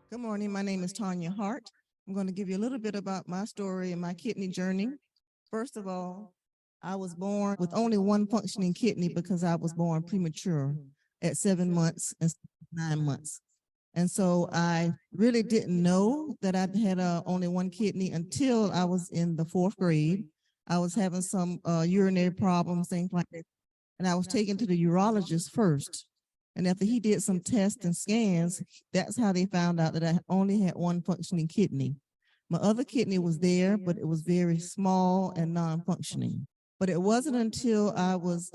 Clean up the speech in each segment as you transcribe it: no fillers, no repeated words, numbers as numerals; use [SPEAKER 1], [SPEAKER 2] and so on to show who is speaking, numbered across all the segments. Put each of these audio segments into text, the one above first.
[SPEAKER 1] Good morning. My name is Tonya Hart. I'm going to give you a little bit about my story and my kidney journey. First of all, I was born with only one functioning kidney because I was born premature at 7 months and 9 months. And so I really didn't know that I had only one kidney until I was in the fourth grade. I was having some urinary problems, things like that. And I was taken to the urologist first. And after he did some tests and scans, that's how they found out that I only had one functioning kidney. My other kidney was there, but it was very small and non-functioning. But it wasn't until I was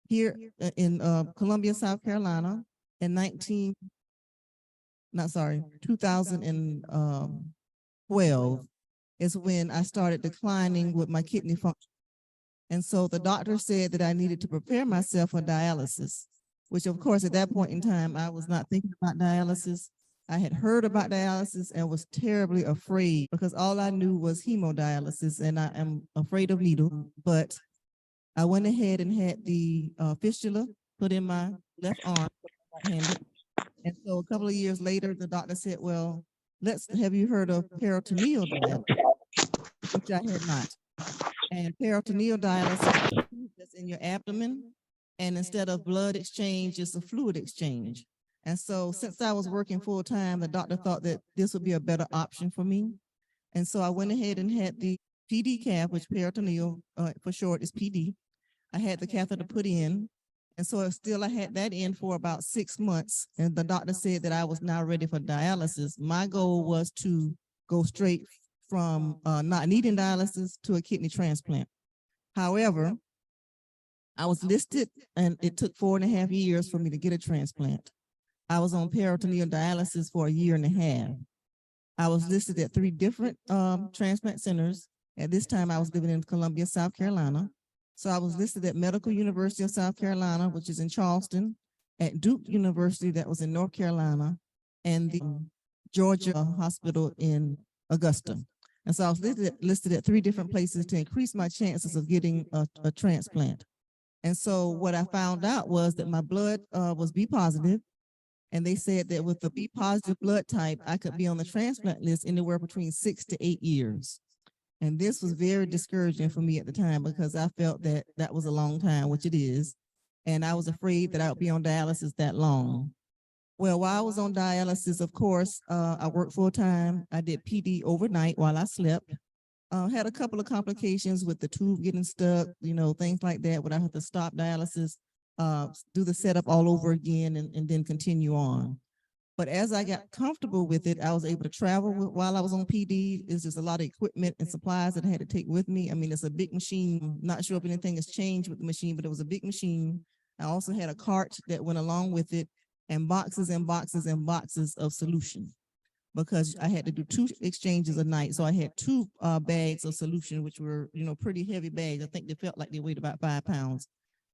[SPEAKER 1] here in Columbia, South Carolina in 2012 is when I started declining with my kidney function. And so the doctor said that I needed to prepare myself for dialysis, which of course at that point in time, I was not thinking about dialysis. I had heard about dialysis and was terribly afraid because all I knew was hemodialysis and I am afraid of needles. But I went ahead and had the fistula put in my left arm, right-handed. And so a couple of years later, the doctor said, well, have you heard of peritoneal dialysis, which I had not. And peritoneal dialysis is that's in your abdomen. And instead of blood exchange, it's a fluid exchange. And so since I was working full time, the doctor thought that this would be a better option for me. And so I went ahead and had the PD cath, which peritoneal for short is PD. I had the catheter put in. And so I had that in for about 6 months. And the doctor said that I was now ready for dialysis. My goal was to go straight from not needing dialysis to a kidney transplant. However, I was listed and it took 4.5 years for me to get a transplant. I was on peritoneal dialysis for 1.5 years. I was listed at 3 different transplant centers. At this time, I was living in Columbia, South Carolina. So I was listed at Medical University of South Carolina, which is in Charleston, at Duke University, that was in North Carolina, and the Georgia Hospital in Augusta. And so I was listed at 3 different places to increase my chances of getting a transplant. And so what I found out was that my blood was B positive. And they said that with the B positive blood type, I could be on the transplant list anywhere between 6 to 8 years. And this was very discouraging for me at the time because I felt that that was a long time, which it is. And I was afraid that I would be on dialysis that long. Well, while I was on dialysis, of course, I worked full time. I did PD overnight while I slept. Had a couple of complications with the tube getting stuck, things like that, where I had to stop dialysis, do the setup all over again, and then continue on. But as I got comfortable with it, I was able to travel while I was on PD. It's just a lot of equipment and supplies that I had to take with me. I mean, it's a big machine. Not sure if anything has changed with the machine, but it was a big machine. I also had a cart that went along with it and boxes and boxes and boxes of solution because I had to do 2 exchanges a night. So I had 2 bags of solution, which were, pretty heavy bags. I think they felt like they weighed about 5 pounds.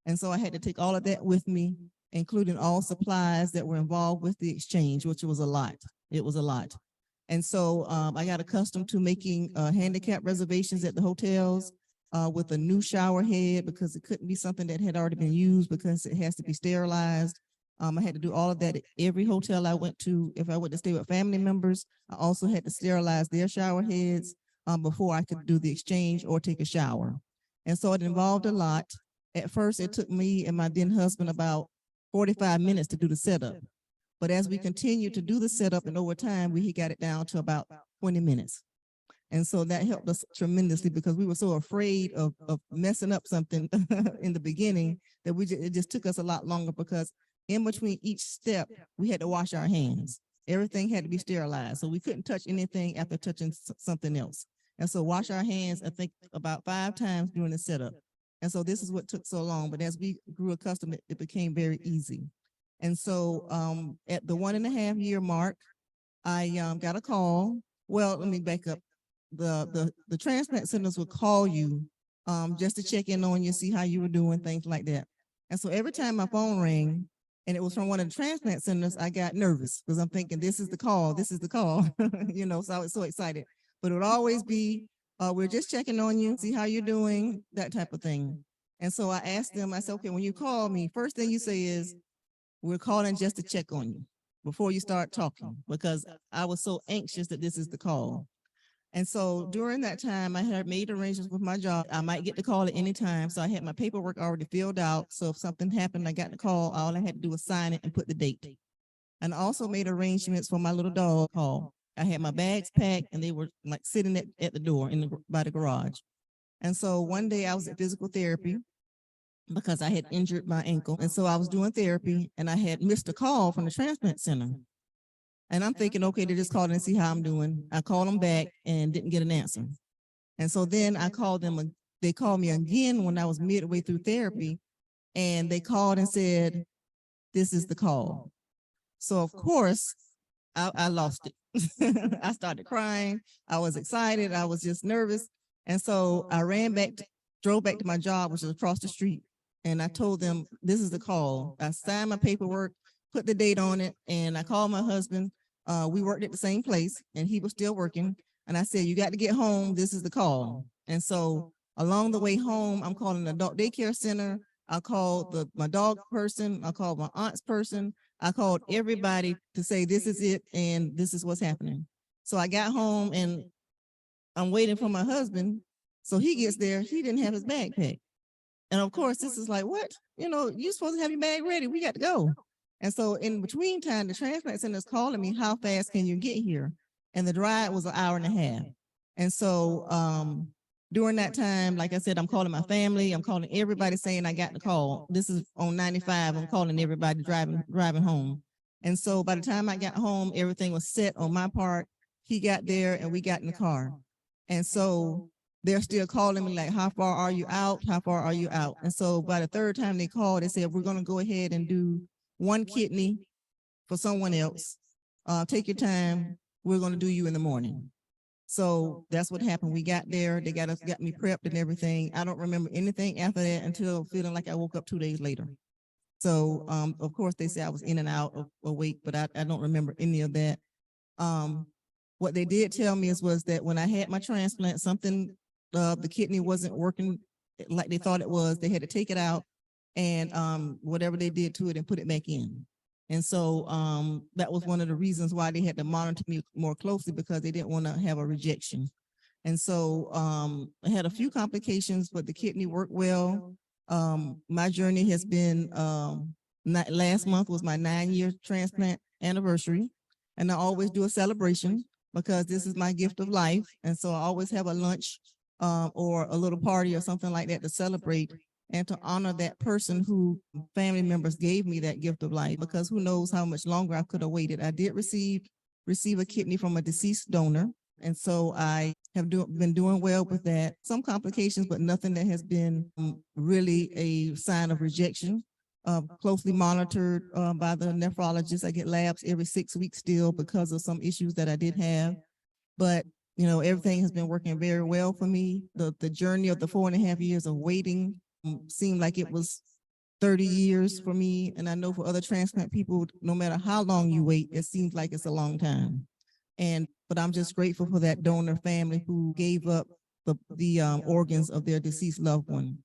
[SPEAKER 1] And so I had to take all of that with me, including all supplies that were involved with the exchange, which was a lot. It was a lot. And so I got accustomed to making handicap reservations at the hotels with a new shower head because it couldn't be something that had already been used because it has to be sterilized. I had to do all of that at every hotel I went to. If I went to stay with family members, I also had to sterilize their shower heads before I could do the exchange or take a shower. And so it involved a lot. At first, it took me and my then husband about 45 minutes to do the setup. But as we continued to do the setup and over time, he got it down to about 20 minutes. And so that helped us tremendously because we were so afraid of messing up something in the beginning that it just took us a lot longer because in between each step, we had to wash our hands. Everything had to be sterilized. So we couldn't touch anything after touching something else. And so wash our hands, I think about 5 times during the setup. And so this is what took so long. But as we grew accustomed, it became very easy. And so at the 1.5 year mark, I got a call. Well, let me back up. The transplant centers would call you just to check in on you, see how you were doing, things like that. And so every time my phone rang, and it was from one of the transplant centers, I got nervous because I'm thinking, this is the call, so I was so excited. But it would always be, we're just checking on you, see how you're doing, that type of thing. And so I asked them, I said, okay, when you call me, first thing you say is, we're calling just to check on you. before you start talking, because I was so anxious that this is the call. And so during that time, I had made arrangements with my job. I might get the call at any time. So I had my paperwork already filled out. So if something happened, I got the call, all I had to do was sign it and put the date. And also made arrangements for my little dog call. I had my bags packed and they were like sitting at the door by the garage. And so one day I was at physical therapy because I had injured my ankle. And so I was doing therapy and I had missed a call from the transplant center. And I'm thinking, okay, they just called and see how I'm doing. I called them back and didn't get an answer. And so then I called them, they called me again when I was midway through therapy, and they called and said, this is the call. So of course, I lost it. I started crying. I was excited. I was just nervous. And so I drove back to my job, which was across the street. And I told them, this is the call. I signed my paperwork, put the date on it, and I called my husband. We worked at the same place and he was still working. And I said, you got to get home. This is the call. And so along the way home, I'm calling the adult daycare center. I called my dog person. I called my aunt's person. I called everybody to say, this is it. And this is what's happening. So I got home and I'm waiting for my husband. So he gets there. He didn't have his backpack. And of course, this is like, what? You know, you're supposed to have your bag ready. We got to go. And so in between time, the transplant center is calling me, how fast can you get here? And the drive was an hour and a half. And so during that time, like I said, I'm calling my family. I'm calling everybody saying I got the call. This is on 95. I'm calling everybody driving home. And so by the time I got home, everything was set on my part. He got there and we got in the car. And so they're still calling me like, how far are you out? How far are you out? And so by the third time they called, they said, we're going to go ahead and do one kidney for someone else. Take your time. We're going to do you in the morning. So that's what happened. We got there. They got me prepped and everything. I don't remember anything after that until feeling like I woke up 2 days later. So, of course, they said I was in and out of awake, but I don't remember any of that. What they did tell me was that when I had my transplant, something, the kidney wasn't working like they thought it was. They had to take it out and whatever they did to it and put it back in. And so that was one of the reasons why they had to monitor me more closely, because they didn't want to have a rejection. And so I had a few complications, but the kidney worked well. My journey has been, last month was my 9-year transplant anniversary. And I always do a celebration because this is my gift of life. And so I always have a lunch or a little party or something like that to celebrate and to honor that person who family members gave me that gift of life, because who knows how much longer I could have waited. I did receive a kidney from a deceased donor. And so I have been doing well with that. Some complications, but nothing that has been really a sign of rejection. Closely monitored by the nephrologist. I get labs every 6 weeks still because of some issues that I did have. But, you know, everything has been working very well for me. The journey of the 4.5 years of waiting seemed like it was 30 years for me. And I know for other transplant people, no matter how long you wait, it seems like it's a long time. But I'm just grateful for that donor family who gave up the organs of their deceased loved one.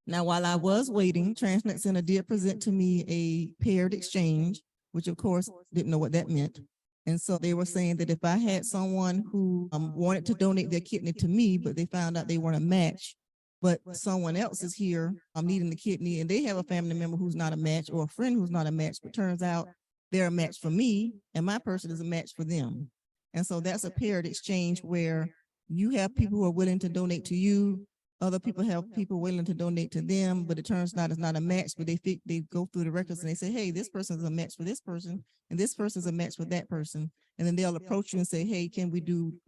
[SPEAKER 1] Now, while I was waiting, Transplant Center did present to me a paired exchange, which of course didn't know what that meant. And so they were saying that if I had someone who wanted to donate their kidney to me, but they found out they weren't a match, but someone else is here needing the kidney and they have a family member who's not a match or a friend who's not a match, but turns out they're a match for me and my person is a match for them. And so that's a paired exchange where you have people who are willing to donate to you. Other people have people willing to donate to them, but it turns out it's not a match, but they go through the records and they say, hey, this person is a match for this person, and this person is a match for that person. And then they'll approach you and say, hey,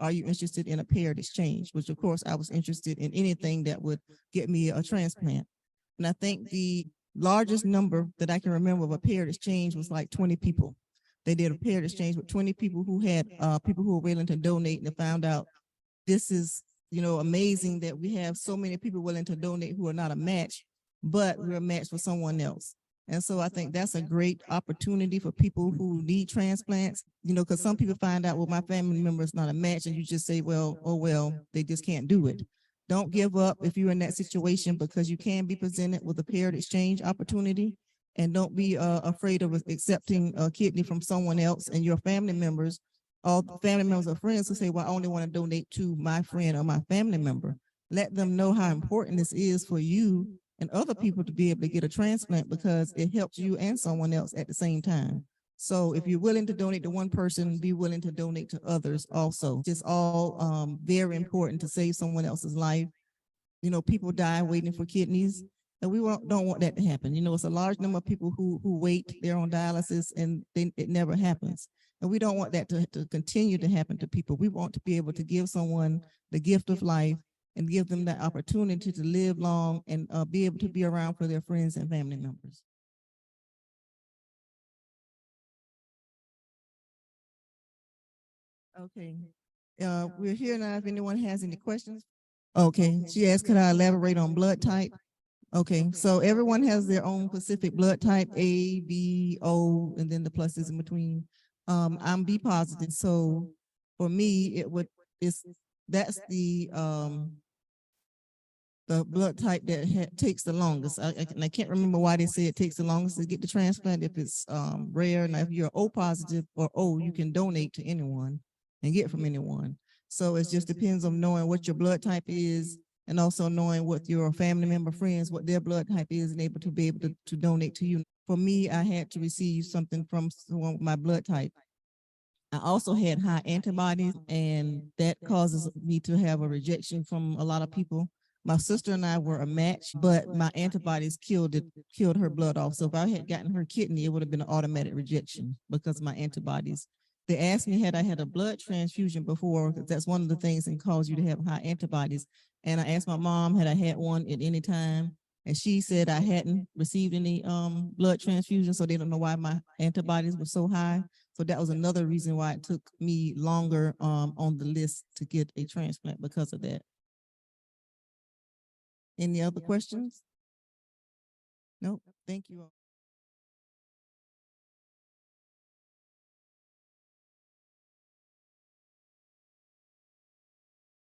[SPEAKER 1] are you interested in a paired exchange? Which of course I was interested in anything that would get me a transplant. And I think the largest number that I can remember of a paired exchange was like 20 people. They did a paired exchange with 20 people who had people who were willing to donate, and they found out this is, you know, amazing that we have so many people willing to donate who are not a match, but we're a match for someone else. And so I think that's a great opportunity for people who need transplants, you know, because some people find out, well, my family member is not a match, and you just say, well, oh, well, they just can't do it. Don't give up if you're in that situation, because you can be presented with a paired exchange opportunity. And don't be afraid of accepting a kidney from someone else and your family members. All the family members or friends who say, well, I only want to donate to my friend or my family member. Let them know how important this is for you and other people to be able to get a transplant, because it helps you and someone else at the same time. So if you're willing to donate to one person, be willing to donate to others also. Just all very important to save someone else's life. You know, people die waiting for kidneys, and we don't want that to happen. You know, it's a large number of people who wait, they're on dialysis, and it never happens. And we don't want that to continue to happen to people. We want to be able to give someone the gift of life and give them that opportunity to live long and be able to be around for their friends and family members. Okay. We're here now if anyone has any questions. Okay, she asked, could I elaborate on blood type? Okay, so everyone has their own specific blood type, A, B, O, and then the pluses in between. I'm B positive, so for me, that's the blood type that takes the longest. I can't remember why they say it takes the longest to get the transplant if it's rare. Now, if you're O positive or O, you can donate to anyone and get from anyone. So it just depends on knowing what your blood type is, and also knowing what your family member, friends, what their blood type is, and able to donate to you. For me, I had to receive something from someone with my blood type. I also had high antibodies, and that causes me to have a rejection from a lot of people. My sister and I were a match, but my antibodies killed her blood off. So if I had gotten her kidney, it would have been an automatic rejection because of my antibodies. They asked me, had I had a blood transfusion before, because that's one of the things that cause you to have high antibodies. And I asked my mom, had I had one at any time? And she said I hadn't received any blood transfusion, so they don't know why my antibodies were so high. So that was another reason why it took me longer on the list to get a transplant, because of that. Any other questions? Nope. Thank you all.